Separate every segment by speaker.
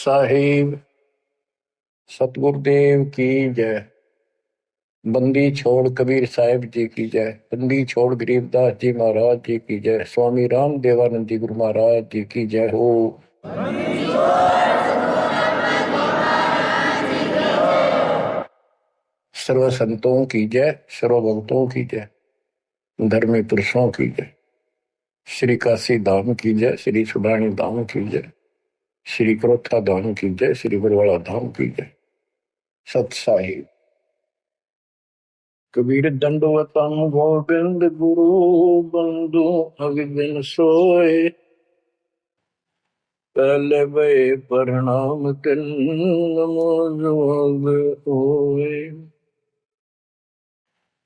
Speaker 1: साहिब सतगुरुदेव की जय। बंदी छोड़ कबीर साहिब जी की जय। बंदी छोड़ गरीबदास जी महाराज जी की जय। स्वामी राम देवानंद जी गुरु महाराज जी की जय हो। सर्व संतों की जय, सर्व भक्तों की जय, धर्मी पुरुषों की जय। श्री काशी धाम की जय, श्री सुडानी धाम की जय, श्री क्रोथा धाम की जय, श्री बरवाड़ा धाम की जय। सत साहिब कबीर दंडवतम गोविंद गुरु बंधु अविदिन सोए। पहले भय प्रणाम तिन नमो जोग होए।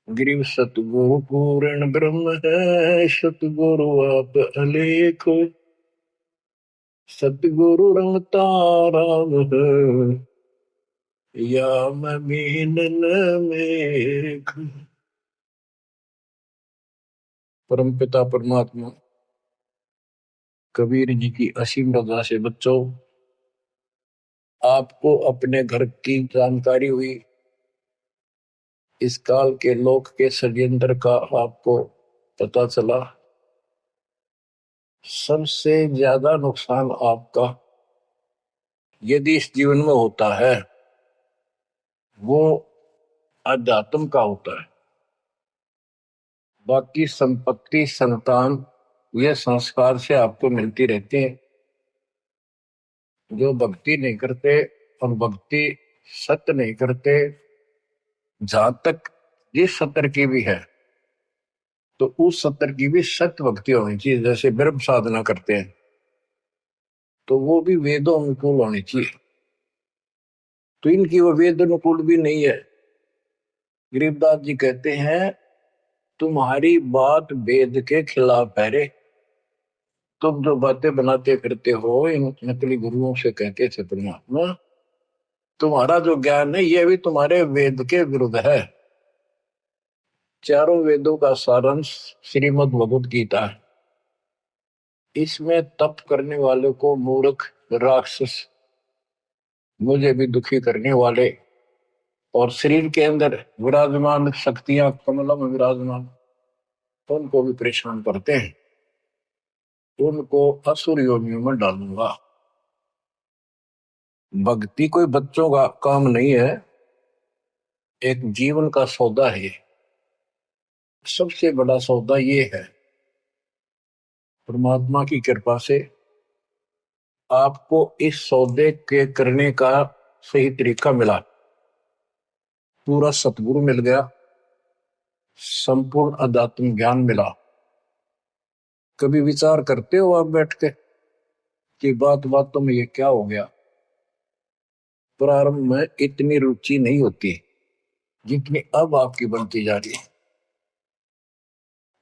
Speaker 1: गिरिव सतगुरु पूर्ण ब्रह्म है, सतगुरु आप अलेख। सतगुरु रमता राम है, या मीनन मेघ। परम पिता परमात्मा कबीर जी की असीम रजा से बच्चों, आपको अपने घर की जानकारी हुई, इस काल के लोक के षड्यंत्र का आपको पता चला। सबसे ज्यादा नुकसान आपका यदि इस जीवन में होता है वो अध्यात्म का होता है। बाकी संपत्ति संतान ये संस्कार से आपको मिलती रहती है। जो भक्ति नहीं करते और भक्ति सत्य नहीं करते, जहां तक जिस सत्र की भी है तो उस सत्र की भी सत्य भक्ति होनी चाहिए। जैसे ब्रह्म साधना करते हैं तो वो भी वेदों अनुकूल होनी चाहिए, तो इनकी वो वेद अनुकूल भी नहीं है। गरीबदास जी कहते हैं तुम्हारी बात वेद के खिलाफ है रे। तुम जो बातें बनाते फिरते हो इन नकली गुरुओं से कहते थे परमात्मा, तुम्हारा जो ज्ञान है ये भी तुम्हारे वेद के विरुद्ध है। चारों वेदों का सारांश श्रीमद् भगवद गीता है। इसमें तप करने वाले को मूर्ख, राक्षस, मुझे भी दुखी करने वाले और शरीर के अंदर विराजमान शक्तियां कमलों में विराजमान उनको भी परेशान करते हैं, उनको असुर योनियों में डालूंगा। भक्ति कोई बच्चों का काम नहीं है, एक जीवन का सौदा है। सबसे बड़ा सौदा ये है, परमात्मा की कृपा से आपको इस सौदे के करने का सही तरीका मिला। पूरा सतगुरु मिल गया, संपूर्ण अध्यात्म ज्ञान मिला। कभी विचार करते हो आप बैठ के कि बातों में ये क्या हो गया? प्रारंभ में इतनी रुचि नहीं होती जितनी अब आपकी बनती जा रही है,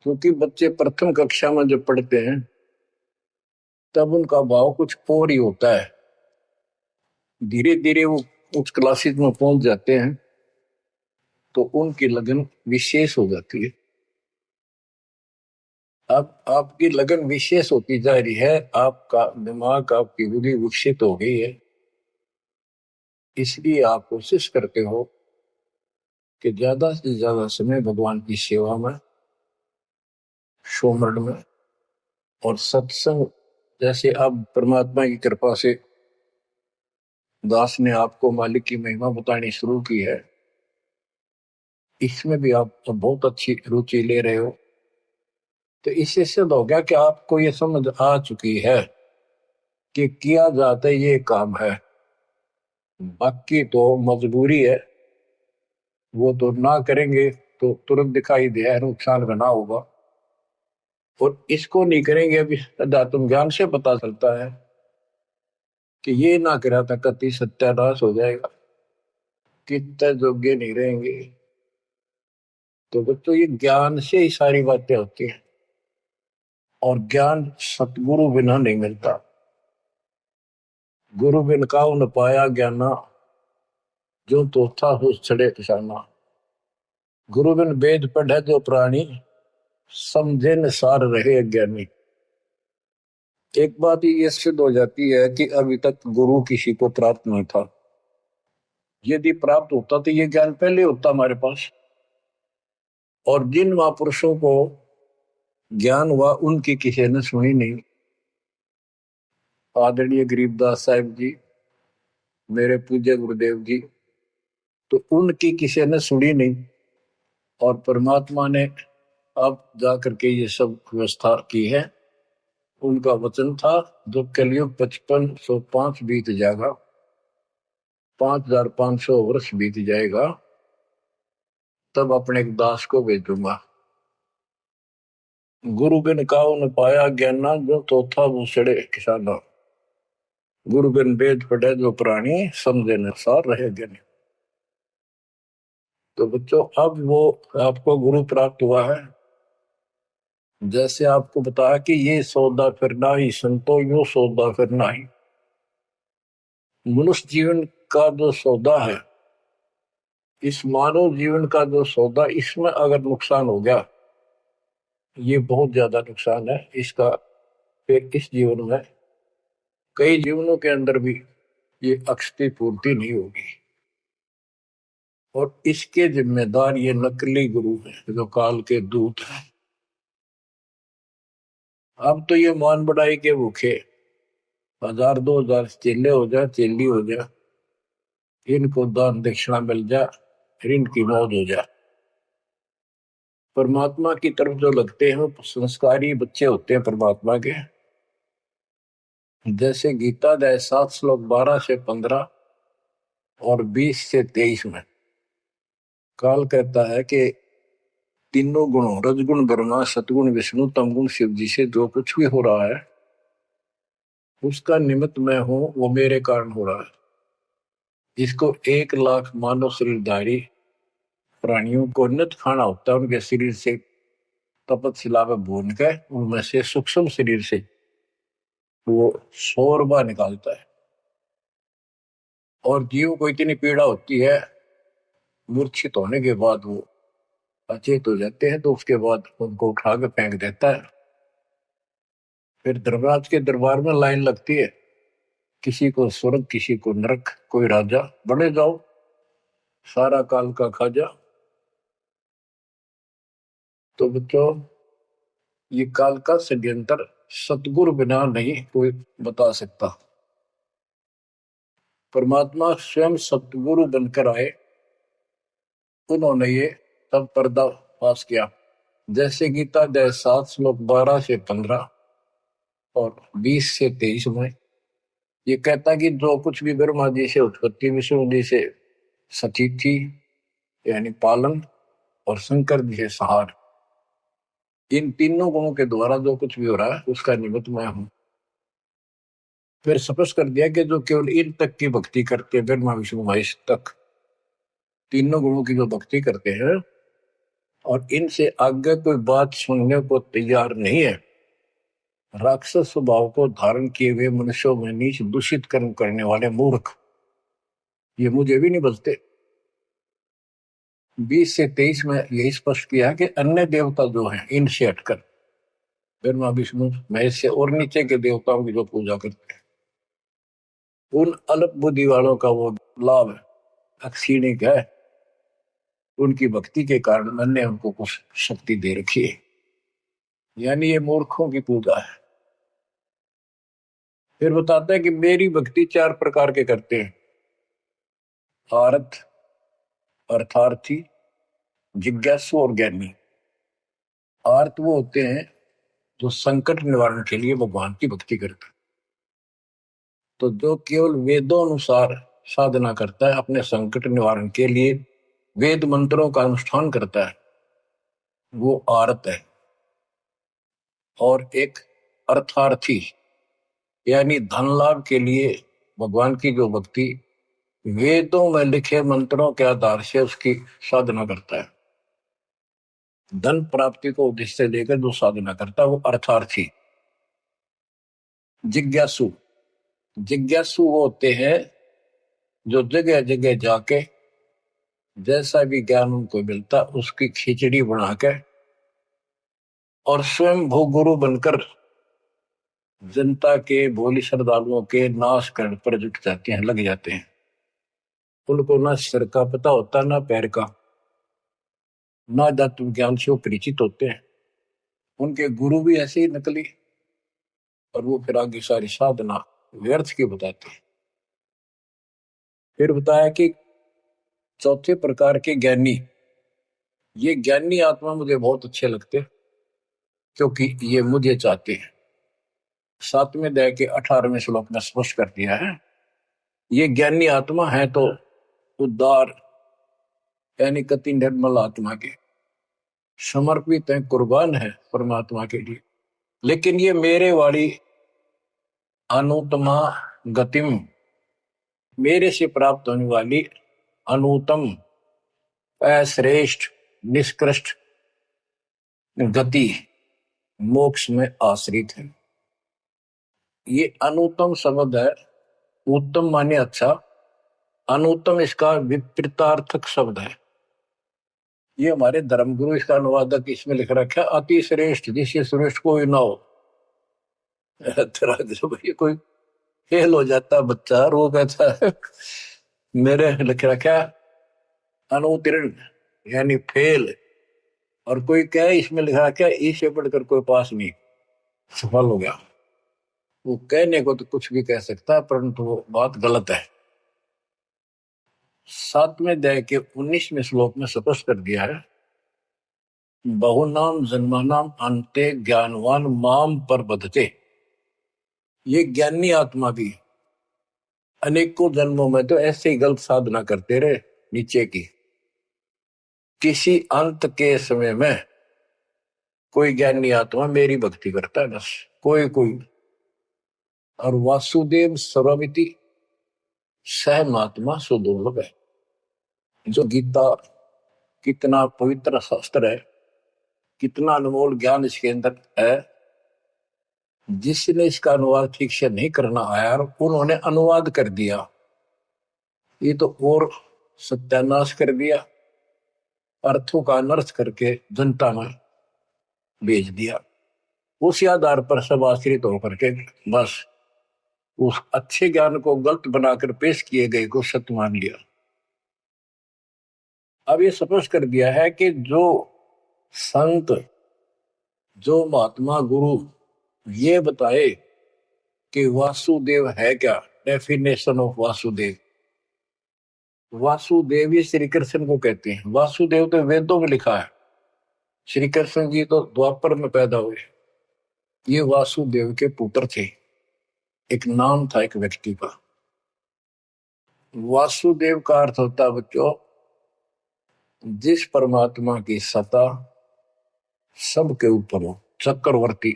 Speaker 1: क्योंकि बच्चे प्रथम कक्षा में जब पढ़ते हैं तब उनका भाव कुछ और ही होता है। धीरे धीरे वो उच्च क्लासेस में पहुंच जाते हैं तो उनकी लगन विशेष हो जाती है। अब आपकी लगन विशेष होती जा रही है, आपका दिमाग, आपकी बुद्धि विकसित हो गई है। इसलिए आप कोशिश करते हो कि ज्यादा से ज्यादा समय भगवान की सेवा में, सुमरण में और सत्संग। जैसे अब परमात्मा की कृपा से दास ने आपको मालिक की महिमा बतानी शुरू की है, इसमें भी आप तो बहुत अच्छी रुचि ले रहे हो। तो इससे सिद्ध हो गया कि आपको ये समझ आ चुकी है कि किया जाता है ये काम है। बाकी तो मजबूरी है, वो तो ना करेंगे तो तुरंत दिखाई दिया है नुकसान बना होगा, और इसको नहीं करेंगे अभी अध्यात्म ज्ञान से पता चलता है कि ये ना करा था कति सत्यानाश हो जाएगा, कितने योग्य नहीं रहेंगे। तो बच्चों ये ज्ञान से ही सारी बातें होती हैं, और ज्ञान सतगुरु बिना नहीं मिलता। गुरु बिन काहू न पाया ज्ञाना, जो तो था हो छड़े किसाना। गुरु बिन वेद पढ़े जो प्राणी, समझे न सार रहे अज्ञानी। एक बात ये सिद्ध हो जाती है कि अभी तक गुरु किसी को प्राप्त नहीं था। यदि प्राप्त होता तो ये ज्ञान पहले होता हमारे पास। और जिन महापुरुषों को ज्ञान हुआ उनकी किसी ने सुनी नहीं। आदरणीय गरीबदास साहिब जी, मेरे पूज्य गुरुदेव जी, तो उनकी किसी ने सुनी नहीं। और परमात्मा ने अब जाकर के ये सब व्यवस्था की है। उनका वचन था जब कलयुग 5505 बीत जाएगा, 5500 वर्ष बीत जाएगा, तब अपने एक दास को भेजूंगा। गुरु बिन काऊ न पाया ज्ञाना, जो तो था वो सड़े किसाना। गुरु बिन वेद पढ़े जो प्राणी, समझे न सार रहे ज्ञानी। तो बच्चों, अब वो आपको गुरु प्राप्त हुआ है। जैसे आपको बताया कि ये सौदा फिर नाही, संतो यो सौदा फिर नाही। मनुष्य जीवन का जो सौदा है, इस मानव जीवन का जो सौदा, इसमें अगर नुकसान हो गया, ये बहुत ज्यादा नुकसान है इसका। फिर इस जीवन में, कई जीवनों के अंदर भी ये अक्षति पूर्ति नहीं होगी। और इसके जिम्मेदार ये नकली गुरु हैं जो काल के दूत हैं। अब तो ये मान बढ़ाई के भूखे 1000 2000 चेले हो जाए, चेली हो जाए, इनको दान दक्षिणा मिल जाए, फिर इनकी मौज हो जाए। परमात्मा की तरफ जो लगते हैं संस्कारी बच्चे होते हैं परमात्मा के। जैसे गीता अध्याय 7 श्लोक 12 से 15 और 20 से 23 में काल कहता है कि तीनों गुणों, रजगुण ब्रह्मा, सतगुण विष्णु, तमगुण शिव जी से जो कुछ भी हो रहा है, उसका निमित्त मैं हूं, वो मेरे कारण हो रहा है। इसको 1 लाख मानव शरीरधारी प्राणियों को नित खाना होता है। उनके शरीर से तपतशिला में भून के, उनमें से सूक्ष्म शरीर से वो शोरबा निकालता है। और जीव को इतनी पीड़ा होती है, मूर्छित होने के बाद वो अचेत हो जाते हैं, तो उसके बाद उनको उठा के फेंक देता है। फिर धर्मराज के दरबार में लाइन लगती है, किसी को स्वर्ग, किसी को नरक, कोई राजा, बने जाओ, सारा काल का खाजा। तो बच्चों, ये काल का षड्यंत्र सतगुरु बिना नहीं कोई बता सकता। परमात्मा स्वयं सतगुरु बनकर आए, उन्होंने ये सब पर्दा पास किया। जैसे गीता अध्याय 7 श्लोक 12 से 15 और 20 से 23 में ये कहता कि जो कुछ भी ब्रह्मा जी से उत्पत्ति, विष्णु जी से सतीथि यानी पालन, और शंकर जी से सहार, इन तीनों गुणों के द्वारा जो कुछ भी हो रहा है उसका निमित्त मैं हूं। फिर स्पष्ट कर दिया कि जो केवल इन तक की भक्ति करते, ब्रह्मा विष्णु महेश तक तीनों गुणों की जो भक्ति करते हैं, और इनसे आगे कोई बात सुनने को तैयार नहीं है, राक्षस स्वभाव को धारण किए हुए मनुष्यों में नीच दूषित कर्म करने वाले मूर्ख, ये मुझे भी नहीं बचते। 20 से 23 में यही स्पष्ट किया कि अन्य देवता जो हैं, इनसे हटकर ब्रह्मा विष्णु महेश से और नीचे के देवताओं की जो पूजा करते हैं, उन अल्प बुद्धि वालों का वो लाभ अक्षीणिक है। उनकी भक्ति के कारण मैंने उनको कुछ शक्ति दे रखी है, यानी ये मूर्खों की पूजा है। फिर बताता है कि मेरी भक्ति 4 प्रकार के करते हैं: आरत, अर्थार्थी, जिज्ञासु और ज्ञानी। आर्त वो होते हैं जो संकट निवारण के लिए भगवान की भक्ति करते हैं। तो जो केवल वेदों अनुसार साधना करता है, अपने संकट निवारण के लिए वेद मंत्रों का अनुष्ठान करता है, वो आर्त है। और एक अर्थार्थी, यानी धन लाभ के लिए भगवान की जो भक्ति वेदों में लिखे मंत्रों के आधार से उसकी साधना करता है, धन प्राप्ति को उद्देश्य लेकर जो साधना करता है, वो अर्थार्थी। जिज्ञासु, जिज्ञासु वो होते हैं जो जगह जगह जाके जैसा भी ज्ञान उनको मिलता उसकी खिचड़ी बना के और स्वयं भू गुरु बनकर जनता के भोली श्रद्धालुओं के नाश करने पर जुट जाते हैं, लग जाते हैं। उनको ना सिर का पता होता ना पैर का, ना तत्व ज्ञान से वो परिचित होते हैं। उनके गुरु भी ऐसे ही नकली, और वो फिर आगे सारी साधना व्यर्थ की बताते हैं। फिर बताया कि चौथे प्रकार के ज्ञानी, ये ज्ञानी आत्मा मुझे बहुत अच्छे लगते हैं, क्योंकि ये मुझे चाहते हैं। 7वें अध्याय के 18वें श्लोक में स्पष्ट कर दिया है, ये ज्ञानी आत्मा है तो उदार, यानी कति निर्मल आत्मा के समर्पित है, कुर्बान है परमात्मा के लिए। लेकिन ये मेरे वाली अनुत्तमा गतिम, मेरे से प्राप्त होने वाली अनुत्तम, श्रेष्ठ, निष्कृष्ट गति मोक्ष में आश्रित है। ये अनुत्तम शब्द है, उत्तम माने अच्छा, अनुत्तम इसका विपरीतार्थक शब्द है। ये हमारे धर्मगुरु इसका अनुवादक इसमें लिख रखा है, अति श्रेष्ठ, जिससे श्रेष्ठ कोई ना हो। भाई कोई फेल हो जाता बच्चा, रो कहता है मेरे लिख रखा अनुत्तीर्ण यानी फेल, और कोई कहे इसमें लिखा क्या इससे पढ़कर कोई पास नहीं, सफल हो गया। वो कहने को तो कुछ भी कह सकता है, परंतु वो बात गलत है। 7वें अध्याय के 19वें श्लोक में स्पष्ट कर दिया है, बहुनाम जन्मानाम अंते ज्ञानवान माम पर बधते। ये ज्ञानी आत्मा भी अनेकों जन्मों में तो ऐसे ही गलत साधना करते रहे नीचे की, किसी अंत के समय में कोई ज्ञानी आत्मा मेरी भक्ति करता है, बस कोई कोई। और वासुदेव सर्वमिति सह महात्मा सुदुर्लभ है। जो गीता कितना पवित्र शास्त्र है, कितना अनमोल ज्ञान इसके अंदर है, जिसने इसका अनुवाद ठीक से नहीं करना आया और उन्होंने अनुवाद कर दिया, ये तो और सत्यानाश कर दिया, अर्थों का अनर्थ करके जनता में भेज दिया। उसी आधार पर सब आश्रित होकर के बस उस अच्छे ज्ञान को गलत बनाकर पेश किए गए को सत्य मान लिया। अब ये स्पष्ट कर दिया है कि जो संत, जो महात्मा गुरु ये बताए कि वासुदेव है क्या, डेफिनेशन ऑफ वासुदेव। वासुदेव ही श्री कृष्ण को कहते हैं। वासुदेव तो वेदों में लिखा है, श्री कृष्ण जी तो द्वापर में पैदा हुए। ये वासुदेव के पुत्र थे, एक नाम था एक व्यक्ति का। वासुदेव का अर्थ होता है बच्चों, जिस परमात्मा की सत्ता सबके ऊपर हो, चक्रवर्ती,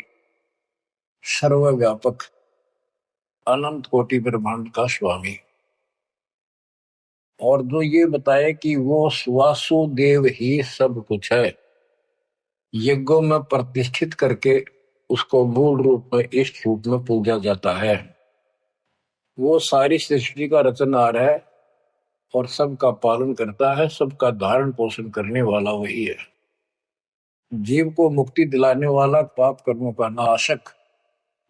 Speaker 1: सर्वव्यापक, अनंत कोटि ब्रह्मांड का स्वामी। और जो ये बताए कि वो वासुदेव ही सब कुछ है, यज्ञों में प्रतिष्ठित करके उसको मूल रूप में इष्ट रूप में पूजा जाता है। वो सारी सृष्टि का रचनहार है और सबका पालन करता है, सबका धारण पोषण करने वाला वही है। जीव को मुक्ति दिलाने वाला, पाप कर्मों का नाशक,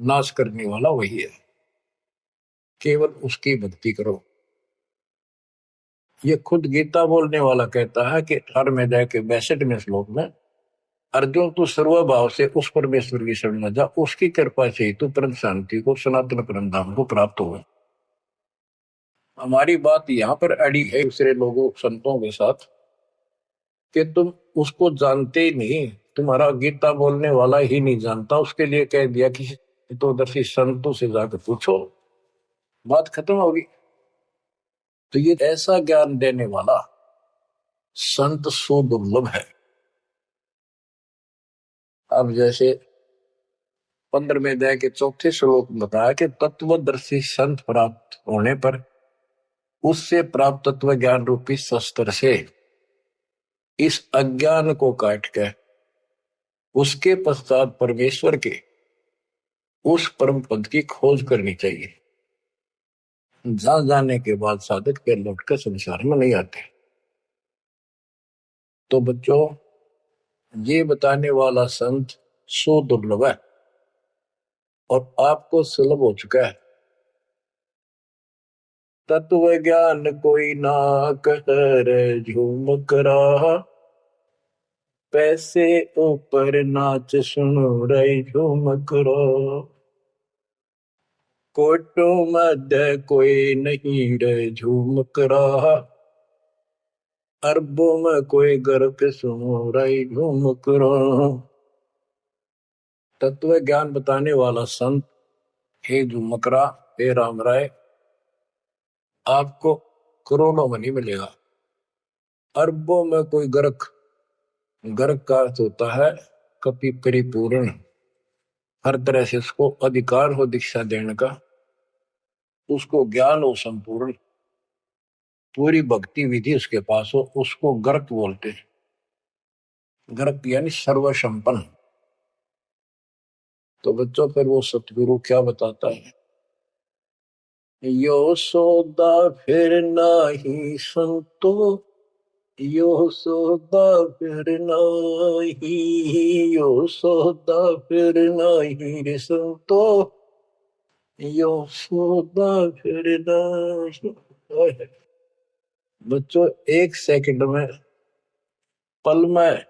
Speaker 1: नाश करने वाला वही है। केवल उसकी भक्ति करो। ये खुद गीता बोलने वाला कहता है कि 18वें अध्याय के 62वें श्लोक में, अर्जुन तू सर्वभाव से उस परमेश्वर की शरण में जा, उसकी कृपा से ही तू परम शांति को, सनातन परम धाम को प्राप्त होगा। हमारी बात यहाँ पर अड़ी है दूसरे लोगों संतों के साथ कि तुम उसको जानते ही नहीं, तुम्हारा गीता बोलने वाला ही नहीं जानता, उसके लिए कह दिया कि तो दर्शी संतों से जाकर पूछो, बात खत्म होगी। तो ये ऐसा ज्ञान देने वाला संत सुदुर्लभ है। अब जैसे 15वें अध्याय के 4थे श्लोक में बताया कि तत्वदर्शी संत प्राप्त होने पर उससे प्राप्त तत्व ज्ञान रूपी शस्त्र से इस अज्ञान को काट के उसके पश्चात परमेश्वर के उस परम पद की खोज करनी चाहिए। जहां जाने के बाद साधक फिर लौटकर संसार में नहीं आते। तो बच्चों, ये बताने वाला संत सो दुर्लभ है। और आपको सुलभ हो चुका है। तत्व ज्ञान कोई ना कर झूम रहा, पैसे ऊपर नाच सुनो रही झूमक रो। कोटो मध्य कोई नहीं रे झूमक रहा, अरबों में कोई गर्क सुनो रही झूमक रो। तत्व ज्ञान बताने वाला संत हे झूमकरा, हे राम राय, आपको करोड़ों में नहीं मिलेगा। अरबों में कोई गर्क, गर्क का अर्थ होता है कपि परिपूर्ण, हर तरह से उसको अधिकार हो दीक्षा देने का, उसको ज्ञान हो संपूर्ण, पूरी भक्ति विधि उसके पास हो, उसको गर्क बोलते हैं। गर्क यानी सर्वसंपन्न। तो बच्चों फिर वो सतगुरु क्या बताता है, यो सौदा फिर नाही संतो, यो सौदा फिर नाही, यो सौदा फिर नाही रे संतो, यो सौदा फिर नाही। बच्चों एक सेकंड में, पल में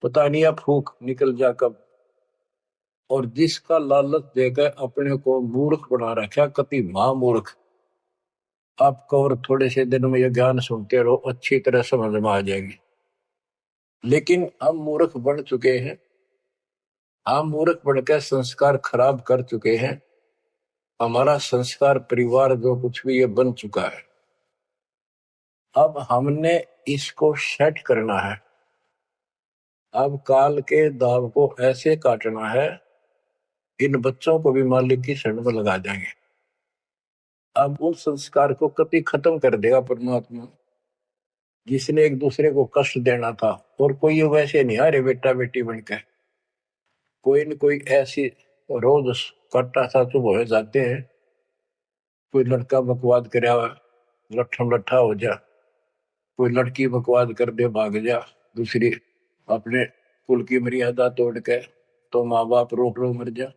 Speaker 1: पता नहीं आप फूक निकल जा कब, और जिसका लालच देकर अपने को मूर्ख बना रखा, कति महामूर्ख। आपको और थोड़े से दिन में ये ज्ञान सुनते रहो, अच्छी तरह समझ में आ जाएगी। लेकिन हम मूर्ख बन चुके हैं, हम मूर्ख बनकर संस्कार खराब कर चुके हैं। हमारा संस्कार परिवार जो कुछ भी ये बन चुका है, अब हमने इसको सेट करना है। अब काल के दाव को ऐसे काटना है, इन बच्चों को भी मालिक की शरण में लगा देंगे। अब उन संस्कार को कभी खत्म कर देगा परमात्मा, जिसने एक दूसरे को कष्ट देना था। और कोई ये वैसे नहीं आ रहे बेटा बेटी बनकर, कोई न कोई ऐसी रोज कट्टा सा चुप हो जाते हैं। कोई लड़का बकवाद करे लट्ठम लट्ठा हो जा, कोई लड़की बकवाद कर दे भाग जा, दूसरी अपने कुल की मर्यादा तोड़ के तो माँ बाप रोक रो मर जा।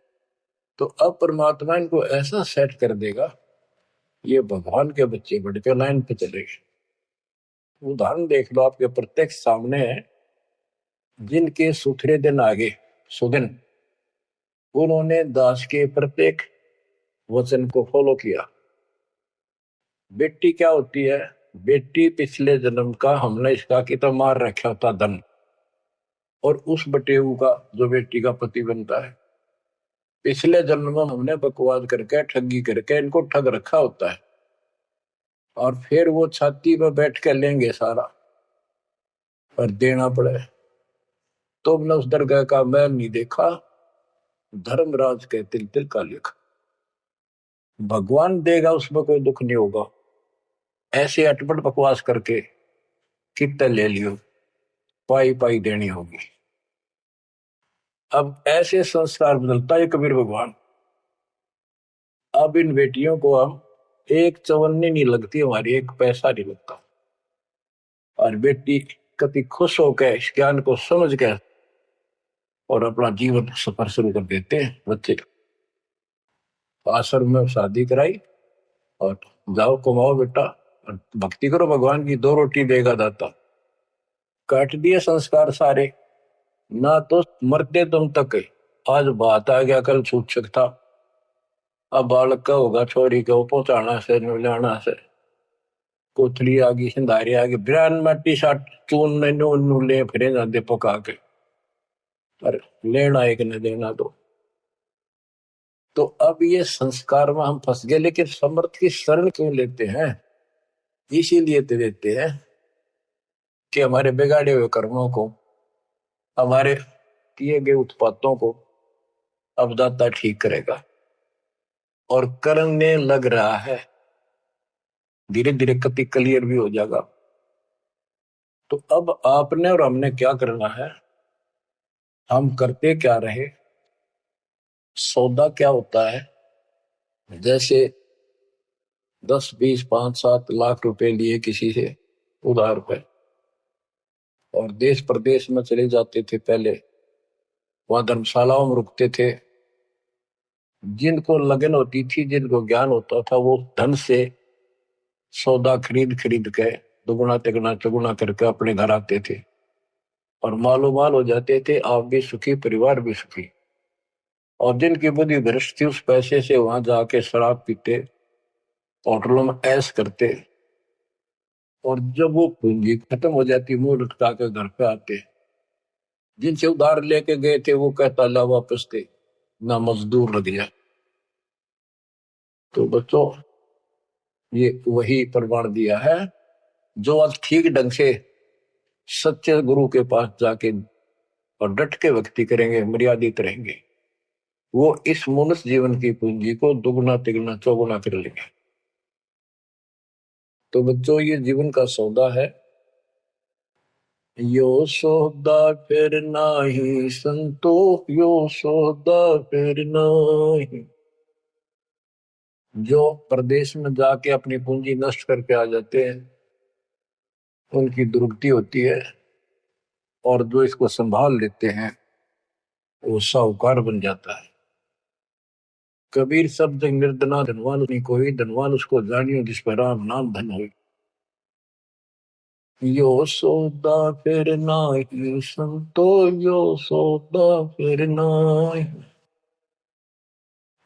Speaker 1: तो अब परमात्मा इनको ऐसा सेट कर देगा, ये भगवान के बच्चे बढ़ के लाइन पे चलेंगे। उदाहरण देख लो, आपके प्रत्यक्ष सामने है। जिनके सुथरे दिन आगे सुदिन, उन्होंने दास के प्रत्येक वचन को फॉलो किया। बेटी क्या होती है, बेटी पिछले जन्म का हमने इसका कि तो मार रखा होता धन, और उस बटेऊ का जो बेटी का पति बनता है, पिछले जन्म में हमने बकवाद करके ठगी करके इनको ठग रखा होता है। और फिर वो छाती पर बैठ के लेंगे सारा और देना पड़े। तुमने उस दरगाह का मैल नहीं देखा, धर्मराज के तिल तिल का लेखा। भगवान देगा, उसमें कोई दुख नहीं होगा। ऐसे अटपट बकवास करके कितना ले लियो, पाई पाई देनी होगी। अब ऐसे संस्कार बदलता है कबीर भगवान। अब इन बेटियों को हम एक चवन्नी नहीं लगती, हमारी एक पैसा नहीं लगता। और बेटी कति खुश होकर इस ज्ञान को समझ के और अपना जीवन सफर शुरू कर देते हैं। बच्चे आश्रम में शादी कराई और जाओ कमाओ बेटा और भक्ति करो भगवान की, 2 रोटी देगा दाता। काट दिए संस्कार सारे, ना तो मरते तुम तक। आज बात आ गया, कल छूट सकता। अब बालक का होगा, छोरी को पहुंचाना से लाना से, कोथली आ गई, सिंधारी आ गई, बिरान माटी साट चून ले फिरे जाते पका के, पर लेना एक न देना दो। तो अब ये संस्कार में हम फंस गए। लेकिन समर्थ की शरण क्यों लेते हैं, इसीलिए तो देते हैं कि हमारे बिगाड़े हुए कर्मों को, हमारे किए गए उत्पातों को अब दाता ठीक करेगा। और करने लग रहा है, धीरे धीरे कति क्लियर भी हो जाएगा। तो अब आपने और हमने क्या करना है, हम करते क्या रहे। सौदा क्या होता है, जैसे 10 20 5 7 लाख रुपए लिए किसी से उधार पे, और देश प्रदेश में चले जाते थे। पहले वहां धर्मशालाओं में रुकते थे, जिनको लगन होती थी, जिनको ज्ञान होता था, वो धन से सौदा खरीद खरीद के दुगुना तिगुना चौगुना करके अपने घर आते थे और मालो माल हो जाते थे। आप भी सुखी, परिवार भी सुखी। और जिनकी बुद्धि भ्रष्ट थी, उस पैसे से वहां जाके शराब पीते, होटलों में ऐश करते, और जब वो पूंजी खत्म हो जाती, मुंह लटका के घर पे आते। जिनसे उधार लेके गए थे वो कहता ला वापस थे, ना मजदूर लग जाए। तो बच्चों, ये वही प्रमाण दिया है। जो आज ठीक ढंग से सच्चे गुरु के पास जाके और डट के भक्ति करेंगे, मर्यादित रहेंगे, वो इस मनुष्य जीवन की पूंजी को दुगुना तिगुना चौगुना कर लेंगे। तो बच्चों, ये जीवन का सौदा है। यो सौदा फिर नाही संतो, यो सौदा फिर नाही। जो प्रदेश में जाके अपनी पूंजी नष्ट करके आ जाते हैं, उनकी दुर्गति होती है। और जो इसको संभाल लेते हैं, वो साहूकार बन जाता है। कबीर शब्द निर्धना धनवान नहीं कोई, धनवान उसको जानियो जिस पर राम नाम धन हो। यो सौदा फिर नाही संतो, यो सौदा फिर नाही।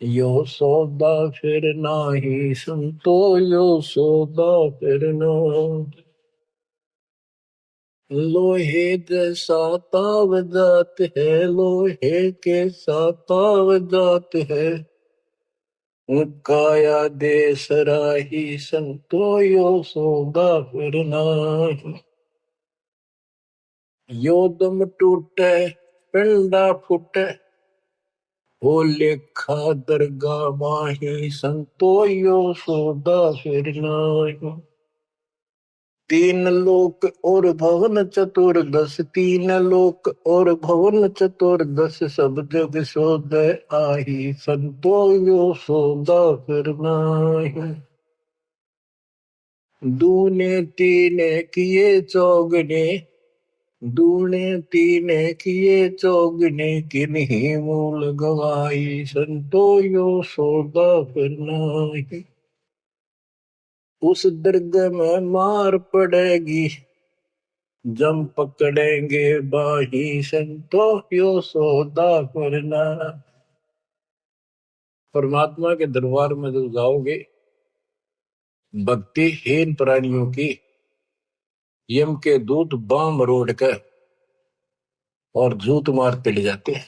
Speaker 1: यो सौदा फिर नाही संतो, यो सौदा फिर नाही। लोहे जैसा ताव जात है, लोहे के साथ ताव जात है। काया दे सराही संतो, यो सौदा फिर नाही। यो दम टूटे पिंडा फूटे, हो लेखा दरगाह माही संतो, यो सौदा फिर नाही। तीन लोक और भवन चतुर्दश, तीन लोक और भवन चतुर्दश, सब जग सोदय आही संतो, यो सौदा फिर नाही। दूने तीने किए चौगने, दूने तीने किए चौगने, किन्हीं मूल गवाई संतो, यो सौदा फिर नाही। उस दरगाह में मार पड़ेगी, जम पकड़ेंगे बाही संतो, यो सौदा फिर नाही। परमात्मा के दरबार में जब जाओगे, भक्तिहीन प्राणियों की यम के दूत बाम मरोड़ कर और झूठ मारते ले जाते हैं।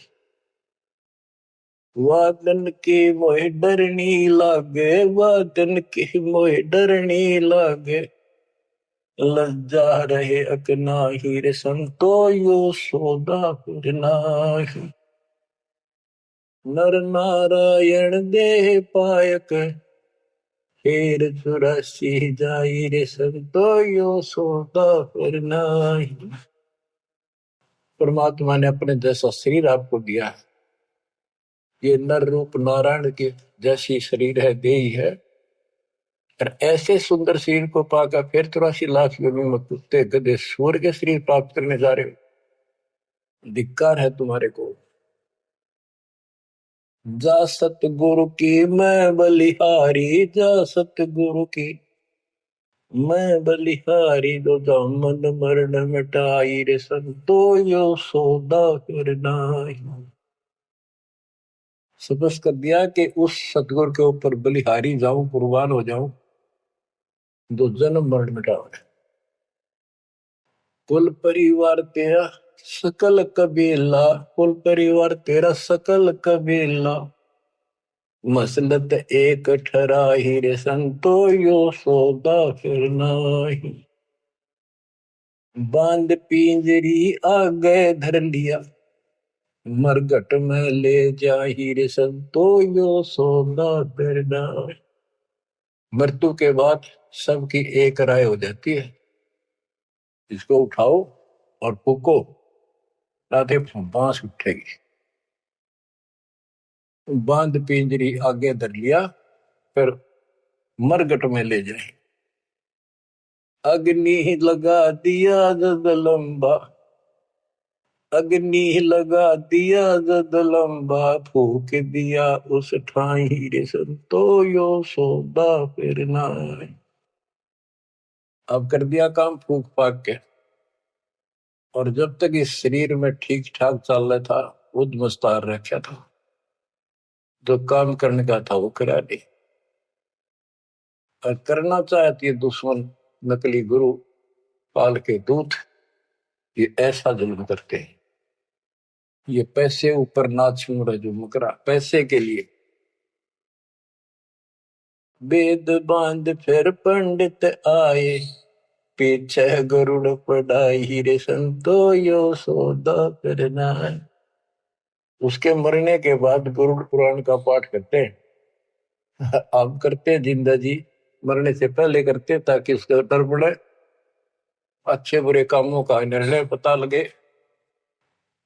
Speaker 1: वादन की मोह डरनी लागे, वादन की मोह डरनी लागे, लज्जा रहे अकनाही रे संतो, यो सौदा फिर नाही। नर नारायण देह पायक, फिर चुरासी जाई रे संतो, यो सौदा फिर नाही। परमात्मा ने अपने जैसा शरीर आपको दिया है। ये नर रूप नारायण के जैसी शरीर है, देही है। और ऐसे सुंदर शरीर को पाकर फिर 83 लाख योनि में कुत्ते गधे सूर के शरीर प्राप्त करने जा रहे हो। धिक्कार है तुम्हारे को। जा सतगुरु की मैं बलिहारी, जा सतगुरु की मैं बलिहारी, दो मन मरण मिटाई रे संतो, यो सौदा फिर नाही। स्पष्ट कर दिया कि उस सतगुरु के ऊपर बलिहारी जाऊं, कुर्बान हो जाऊं, दो जन्म मरण मिटाओ। कुल परिवार तेरा सकल कबीला, कुल परिवार तेरा सकल कबीला, मसलत एक ठराही रे संतो, यो सौदा फिर नाही। बांध पिंजरी आ गए धर लिया, मरघट में ले जाही रे संतो, यो सौदा फिर नाही। मृत्यु के बाद सबकी एक राय हो जाती है, इसको उठाओ और फूको, राते बांस उठेगी। बांध पिंजरी आगे धर लिया, फिर मरघट में ले जाए। अग्नि लगा दिया जग लंबा, अग्नि लगा दिया जद लंबा, फूक दिया उस ठाई रे संतो, यो सौदा फिर ना। अब कर दिया काम फूक फाक के, और जब तक इस शरीर में ठीक ठाक चल रहा था, उद मुस्तार रखा था, जो काम करने का था वो करा नहीं। और करना चाहती है दुश्मन, नकली गुरु, काल के दूत, ये ऐसा जुल्म करते हैं। ये पैसे ऊपर नाचूं रजू मकरा, पैसे के लिए वेद बांध फिर पंडित आए, पीछे गरुड़ पढ़ाई रे संतो, यो सौदा करना है। उसके मरने के बाद गरुड़ पुराण का पाठ करते हैं। अब करते हैं जिंदा जी, मरने से पहले करते ताकि उसका डर पड़े, अच्छे बुरे कामों का निर्णय पता लगे,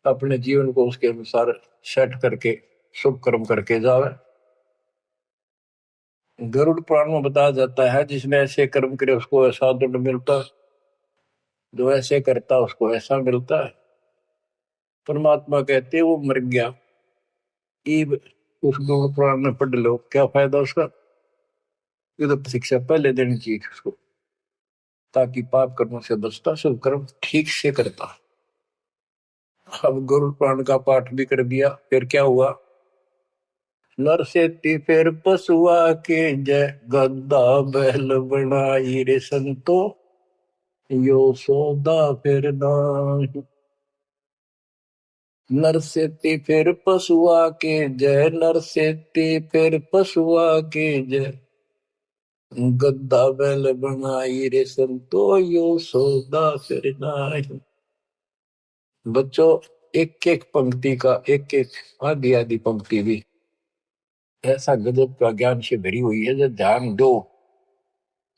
Speaker 1: अपने जीवन को उसके अनुसार सेट करके शुभ कर्म करके जावे। गरुड़ पुराण में बताया जाता है, जिसने ऐसे कर्म करे उसको ऐसा दंड मिलता, जो ऐसे करता उसको ऐसा मिलता है। परमात्मा कहते वो मर गया, ईब उस गरुड़ पुराण में पढ़ लो, क्या फायदा उसका। ये तो शिक्षा पहले देनी चाहिए उसको, ताकि पाप कर्मों से बचता, शुभ कर्म ठीक से करता। अब गरुड़ पुराण का पाठ भी कर दिया, फिर क्या हुआ, नर से फिर पशुआ के जय, गद्दा बैल बनाई रे संतो, यो सौदा फिर नाही। नर से फिर पशुआ के जय, नर से फिर पशुआ के जय, गद्दा बैल बनाई रे संतो, यो सौदा फिर नाही। बच्चों, एक एक पंक्ति का एक एक आधी आधी पंक्ति भी ऐसा गजब का ज्ञान से भरी हुई है, जो ध्यान दो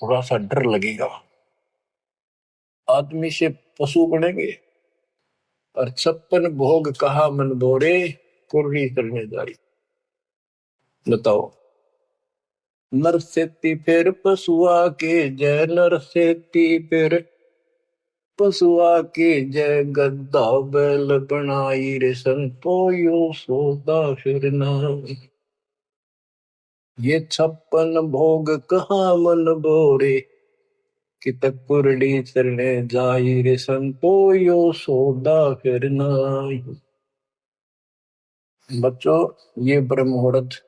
Speaker 1: थोड़ा सा डर लगेगा। आदमी से पशु बनेंगे, और 56 भोग कहा मन बोरे, कुर्री करने जारी। बताओ, नर सेती फिर पशुआ के जय, नर सेती फिर पशुआ के जय, गद्दा बैल बनाई रे संतो, यो सौदा फिर नाही। ये 56 भोग कहा मन बोरे, कि तक कुरडी चरने जाई रे संतो, यो सौदा फिर नाही। बच्चों, ये ब्रह्म मुहूर्त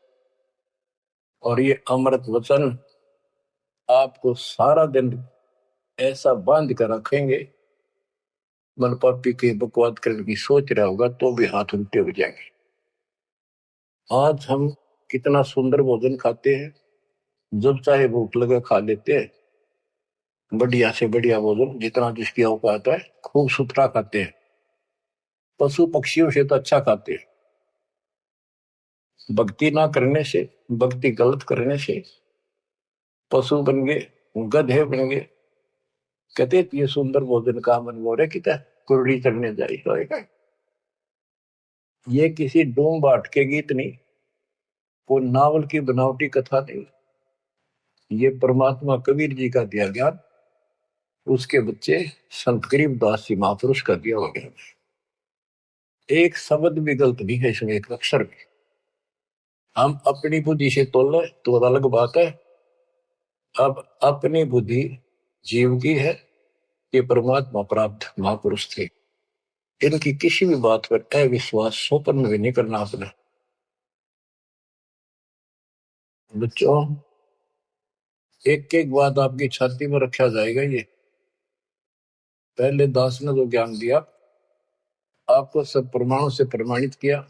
Speaker 1: और ये अमृत वचन आपको सारा दिन ऐसा बांध कर रखेंगे, मन पापी के बकवाद करने की सोच रहा होगा तो भी हाथ उल्टे हो जाएंगे। आज हम कितना सुंदर भोजन खाते हैं, जब चाहे भूख लगे खा लेते हैं, बढ़िया से बढ़िया भोजन जितना जिसकी औकात है, खूब सुथरा खाते हैं, पशु पक्षियों से तो अच्छा खाते हैं। भक्ति ना करने से, भक्ति गलत करने से पशु बन गए, गधे बन गए। कहते ये सुंदर भोजन का मन मोरे किता कुरड़ी चढ़ने जाई होएगा। ये किसी डूम बाट के गीत नहीं, कोई नावल की बनावटी कथा नहीं, ये परमात्मा कबीर जी का दिया ज्ञान, उसके बच्चे संत गरीबदास जी महापुरुष का दिया हुआ ज्ञान। एक शब्द भी गलत नहीं है इसमें, एक अक्षर भी। हम अपनी बुद्धि से तोले तो अलग बात है। अब अपनी बुद्धि जीव की है, ये परमात्मा प्राप्त महापुरुष थे, इनकी किसी भी बात पर अविश्वास सोपन भी नहीं करना अपने। बच्चों, एक एक बात आपकी छाती में रखा जाएगा। ये पहले दास ने जो ज्ञान दिया, आपको सब प्रमाणों से प्रमाणित किया,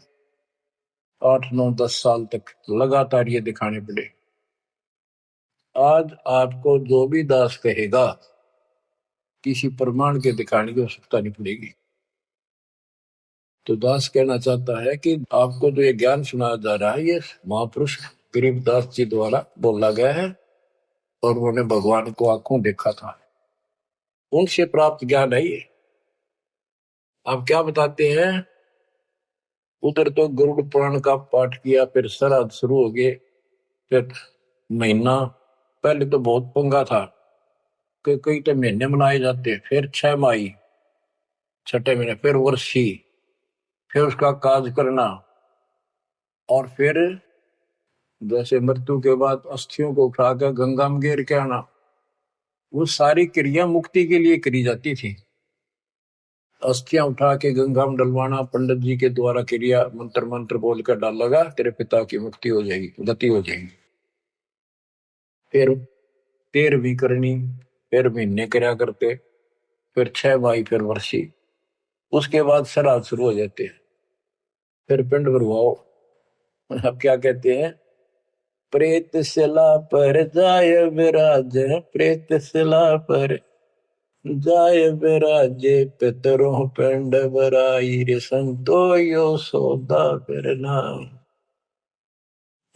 Speaker 1: 8 9 10 साल तक लगातार ये दिखाने पड़े। आज आपको जो भी दास कहेगा, किसी प्रमाण के दिखाने की आवश्यकता नहीं पड़ेगी। तो दास कहना चाहता है कि आपको जो ये ज्ञान सुनाया जा रहा है, ये महापुरुष गरीबदास जी द्वारा बोला गया है, और उन्होंने भगवान को आंखों देखा था, उनसे प्राप्त ज्ञान है ये। आप क्या बताते हैं, उधर तो गरुड़ पुराण का पाठ किया, फिर श्राद्ध शुरू हो गए, फिर महीना, पहले तो बहुत पंगा था कि कई तो महीने मनाए जाते, फिर 6 माही, छठे महीने, फिर वर्षी, फिर उसका काज करना, और फिर जैसे मृत्यु के बाद अस्थियों को उठाकर गंगा में गिर के आना, वो सारी क्रिया मुक्ति के लिए करी जाती थी। अस्थियां उठा के गंगा में डलवाना, पंडित जी के द्वारा क्रिया मंत्र मंत्र बोल कर डालेगा, तेरे पिता की मुक्ति हो जाएगी, गति हो जाएगी। फिर 13वीं करनी, फिर महीने कर्या करते, फिर 6 भाई, फिर वर्षी, उसके बाद श्राद्ध शुरू हो जाते हैं। फिर पिंड भरवाओ। अब क्या कहते हैं, प्रेत शिला पर जाय विराज, प्रेत शिला पर जाय विराजे, पितरों पिंड भराई रे संतो यो सौदा करना।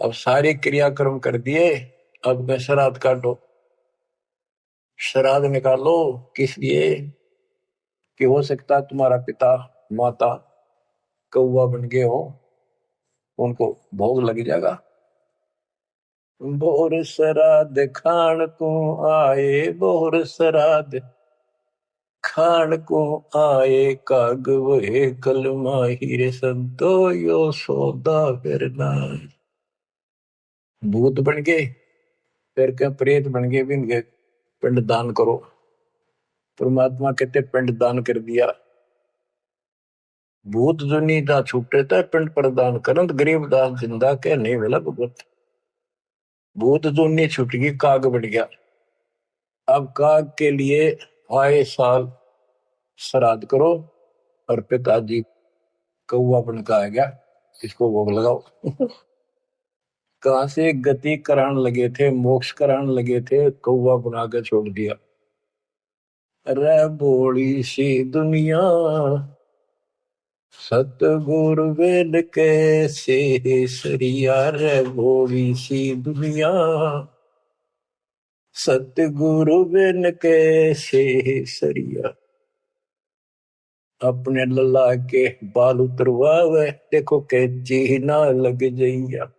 Speaker 1: अब सारे क्रियाक्रम कर दिए, अब मैं श्राद्ध काटो। श्राद्ध निकालो, किस लिए कि हो सकता तुम्हारा पिता माता कौवा बन गए हो, उनको भोग लग जाएगा। बोर श्राद्ध खान को आए, बोर श्राद्ध खान को आए, काग वहे कल माहिर संतो यो सौदा करना। भूत बन गए, फिर क्या प्रेत बन गए, भी इनके पिंड दान करो। परमात्मा कहते पिंड दान कर दिया। भूत जो नींदा छूटे था पिंड प्रदान करंत, गरीब दास जिंदा के नहीं मिला भगवत। भूत जो नहीं छूट गई, काग बढ़ गया। अब काग के लिए आए साल श्राद्ध करो, और पिताजी कौवा बन का आ गया, इसको भोग लगाओ। कहां से गति कराने लगे थे, मोक्ष कराने लगे थे, कौवा बना के छोड़ दिया। अरे बोली सी दुनिया, सतगुरु वेद कैसे सरिया, रे बोली सी दुनिया, सतगुरु वेद कैसे सरिया। अपने लल्ला के बाल उतरवावे, देखो कैची ना लग जइया।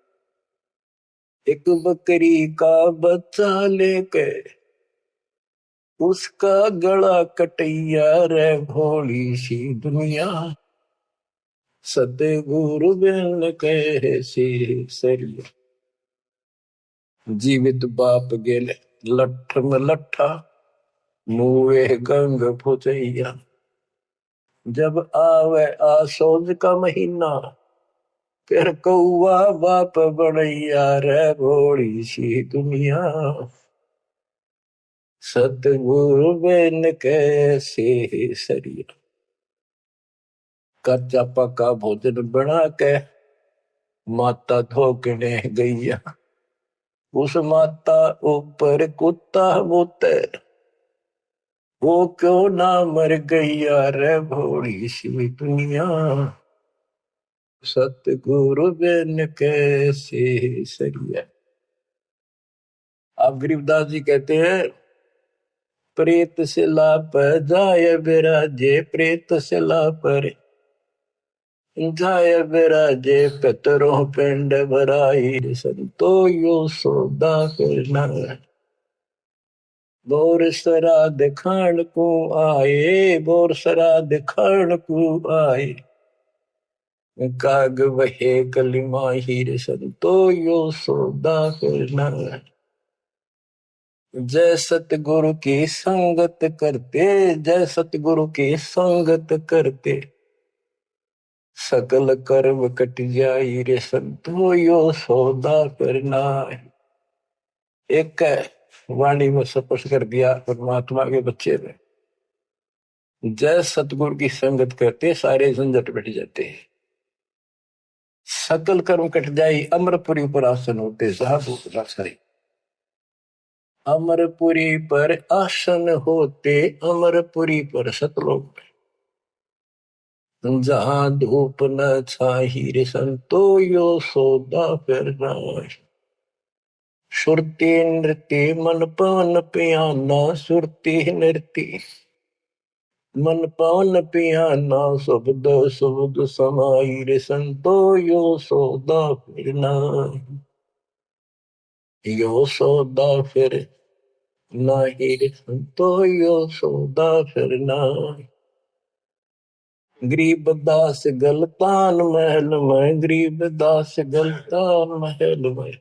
Speaker 1: एक बकरी का बच्चा लेके उसका गला कटैया, रे भोली सी दुनिया, सतगुरु बिन कैसे सरिया। जीवित बाप गेले लठ में लठा, मुए गंग फुचैया। जब आवे आसोज का महीना, फिर कौवा बाप बनैया, रे भोली सी दुनिया, सतगुरु बिन कैसे सरिया। कच्चा पका भोजन बना के माता धोकने गैया, उस माता ऊपर कुत्ता बोते, वो क्यों ना मर गैया, रे भोली सी दुनिया, सतगुरु बिन कैसे सरिया। अब गरीबदास जी कहते हैं, प्रेत शिला पर जाय विराजे, प्रेत शिला पर जाय विराजे, पितरों पिंड भराई, संतो यो सौदा करना। बोर श्राद्ध खान को आए, बोर श्राद्ध खान को आए, काग वहे कली माहिर, संतो यो सौदा करना। जय सतगुरु की संगत करते, जय सतगुरु की संगत करते, सकल कर्म कट जाई रे संतो यो सौदा करना। एक वाणी में स्पष्ट कर दिया परमात्मा के बच्चे ने, जय सतगुरु की संगत करते सारे झंझट मिट जाते हैं, सकल कर्म कट जाई, अमरपुरी पर आसन होते साधु रासाई। अमरपुरी पर आसन होते, अमरपुरी पर सतलोक, जहां धूप न छाही रे संतो यो सौदा करना। सुरती नृत्य मन पवन पियाना, सुरती नृत्य मन पवन पियाना, शब्द शब्द समाई रे संतो यो सौदा फिरना। यो सौदा फिर ना ही रे संतो यो सौदा फिरना। गरीब दास गलतान महल में, गरीब दास गलतान महल में,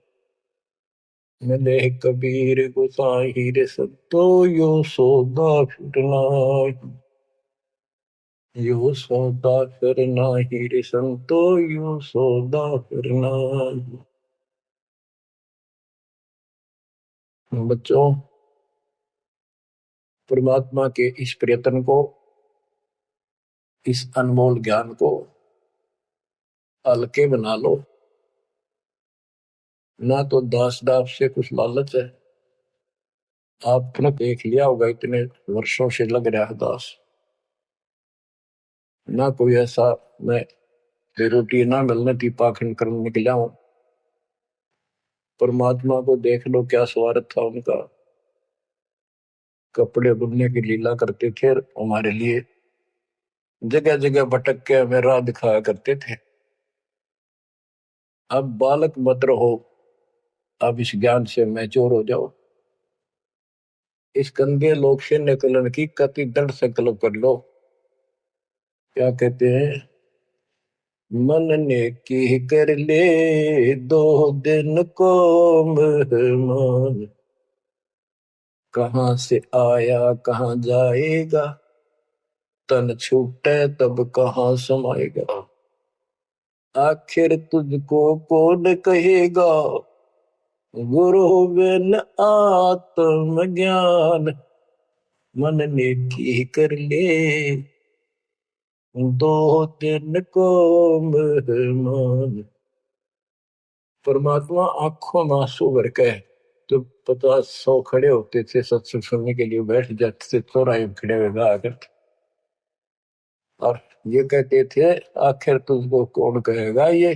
Speaker 1: मिले कबीर गोसाई रे सतो, यो सौदा फिरना, यो सौदा फिरना ही रे संतो, यो सौदा फिरना। बच्चों, परमात्मा के इस प्रयत्न को, इस अनमोल ज्ञान को हल्के बना लो। ना तो दास दास से कुछ लालच है, आपने देख लिया होगा इतने वर्षों से लग रहा है दास, ना कोई ऐसा मैं रोटी ना मिलने की पाखंड करने निकला हूं। परमात्मा को देख लो क्या स्वार्थ था उनका, कपड़े बुनने की लीला करते थे हमारे लिए, जगह जगह भटक के हमें राह दिखाया करते थे। अब बालक मत रहो, अब इस ज्ञान से मैच्योर हो जाओ, इस गंदे लोक से निकलने की कति दृढ़ संकल्प कर लो। क्या कहते हैं, मन ने की कर ले 2 दिन को मेहमान, कहाँ से आया कहाँ जाएगा, तन छूटे तब कहाँ समाएगा। आखिर तुझको कौन कहेगा, गुरु बिन आत्म ज्ञान, मन ने की कर ले 2 दिन को मेहमान। परमात्मा आंखों में आंसू भर के तो 50-100 खड़े होते थे सत्संग सुनने के लिए, बैठ जाते थे चौराहे में खड़े हुए गा कर, और ये कहते थे आखिर तुझको कौन कहेगा, ये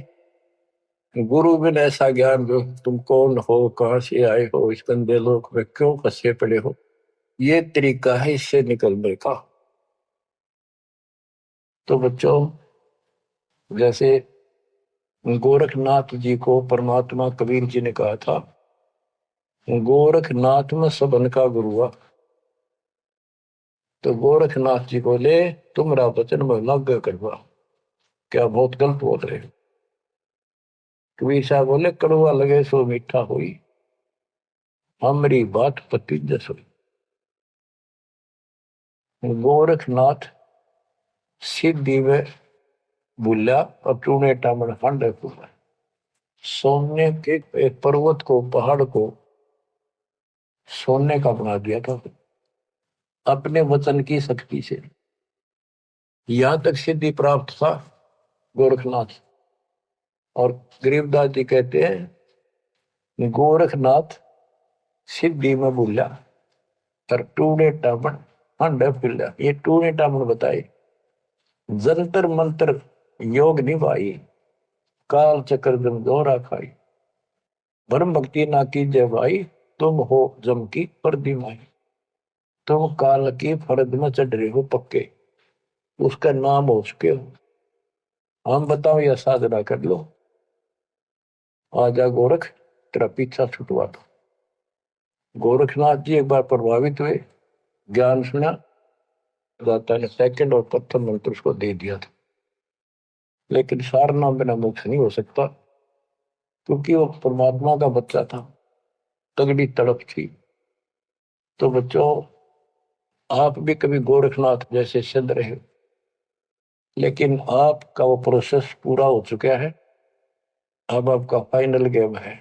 Speaker 1: गुरु बिन ऐसा ज्ञान जो, तुम कौन हो, कहां से आए हो, इस गंदे लोक में क्यों फंसे पड़े हो। ये तरीका है इससे निकलने का। तो बच्चों, जैसे गोरखनाथ जी को परमात्मा कबीर जी ने कहा था, गोरखनाथ में सबन का गुरुआ, तो गोरखनाथ जी को ले तुम्हारा वचन में लग करवा, क्या बहुत गलत बोल रहे हो। कबीर साहब बोले कड़वा लगे सो मीठा हुई, हमारी बात पति जस हुई। गोरखनाथ सिद्धि में भूला और टूने टामन खंड पूरा, सोने के एक पर्वत को, पहाड़ को सोने का बना दिया था अपने वचन की शक्ति से। यहां तक सिद्धि प्राप्त था गोरखनाथ। और गरीबदास जी कहते हैं गोरखनाथ सिद्धि में भूला और टूने टामन खंड फूला। ये टूने टामन बताए, जंतर मंत्र योग निभाई, काल चक्र जम दोहरा खाई, ब्रह्म भक्ति ना कीजिए भाई, तुम हो जम की परदी माई। तुम काल की फर्द में चढ़ रहे हो पक्के, उसका नाम हो चुके हो। हम बताओ या साधना कर लो, आजा गोरख तेरा पीछा छुटवा दो। गोरखनाथ जी एक बार प्रभावित हुए, ज्ञान सुना, दाता ने सेकंड और प्रथम मंत्र उसको दे दिया था। लेकिन सार नाम बिना मोक्ष नहीं हो सकता, क्योंकि वो परमात्मा का बच्चा था, तगड़ी तड़प थी। तो बच्चों, आप भी कभी गोरखनाथ जैसे सिद्ध रहे, लेकिन आपका वो प्रोसेस पूरा हो चुका है, अब आपका फाइनल गेम है।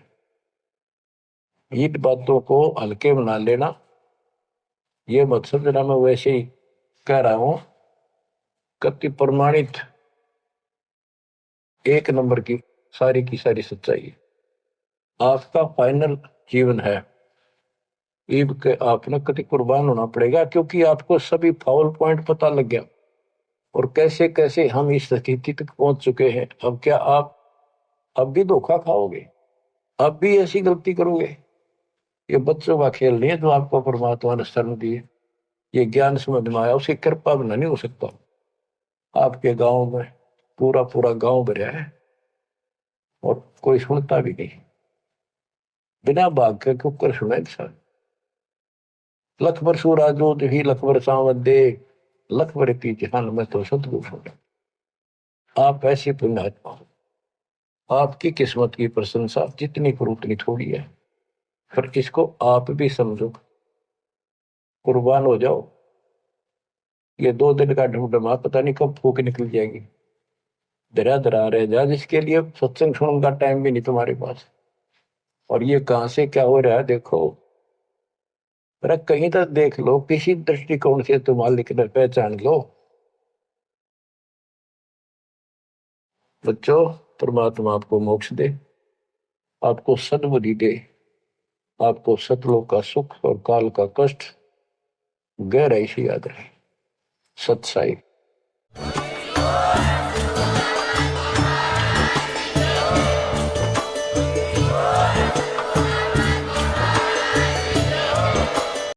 Speaker 1: इन बातों को हल्के बना लेना, ये मत समझना मैं वैसे ही कह रहा हूं, कति प्रमाणित एक नंबर की सारी सच्चाई है। आपका फाइनल जीवन है, ईब के आपने कति कुर्बान होना पड़ेगा, क्योंकि आपको सभी फाउल पॉइंट पता लग गया और कैसे कैसे हम इस स्थिति तक पहुंच चुके हैं। अब क्या आप अब भी धोखा खाओगे, अब भी ऐसी गलती करोगे? ये बच्चों का खेल नहीं है जो आपको परमात्मा ने शरण दी है। ये ज्ञान समझ में आया, उसकी कृपा बिना नहीं हो सकता। आपके गांव में पूरा पूरा गांव भरा है और कोई सुनता भी नहीं, बिना भाग के कुकर सुने सर। लख बर सूरा जो ही लख बर सावन दे, लख बर की जहान में तो सतगुरु सुने। आप ऐसे पुण्यात्मा हो, आपकी किस्मत की प्रशंसा जितनी करूं उतनी थोड़ी है। फिर इसको आप भी समझो, कुर्बान हो जाओ। ये 2 दिन का ढूंढमा पता नहीं कब फूक निकल जाएगी। धरा धरा रह जा, जिसके लिए सत्संग सुनने का टाइम भी नहीं तुम्हारे पास। और ये कहां से क्या हो रहा है देखो। पर कहीं तक देख लो, किसी दृष्टिकोण से तुम मालिक ने पहचान लो। बच्चों, परमात्मा आपको मोक्ष दे, आपको सद्बुद्धि दे, आपको सतलोक का सुख और काल का कष्ट गहराई से याद रहे। सत साई।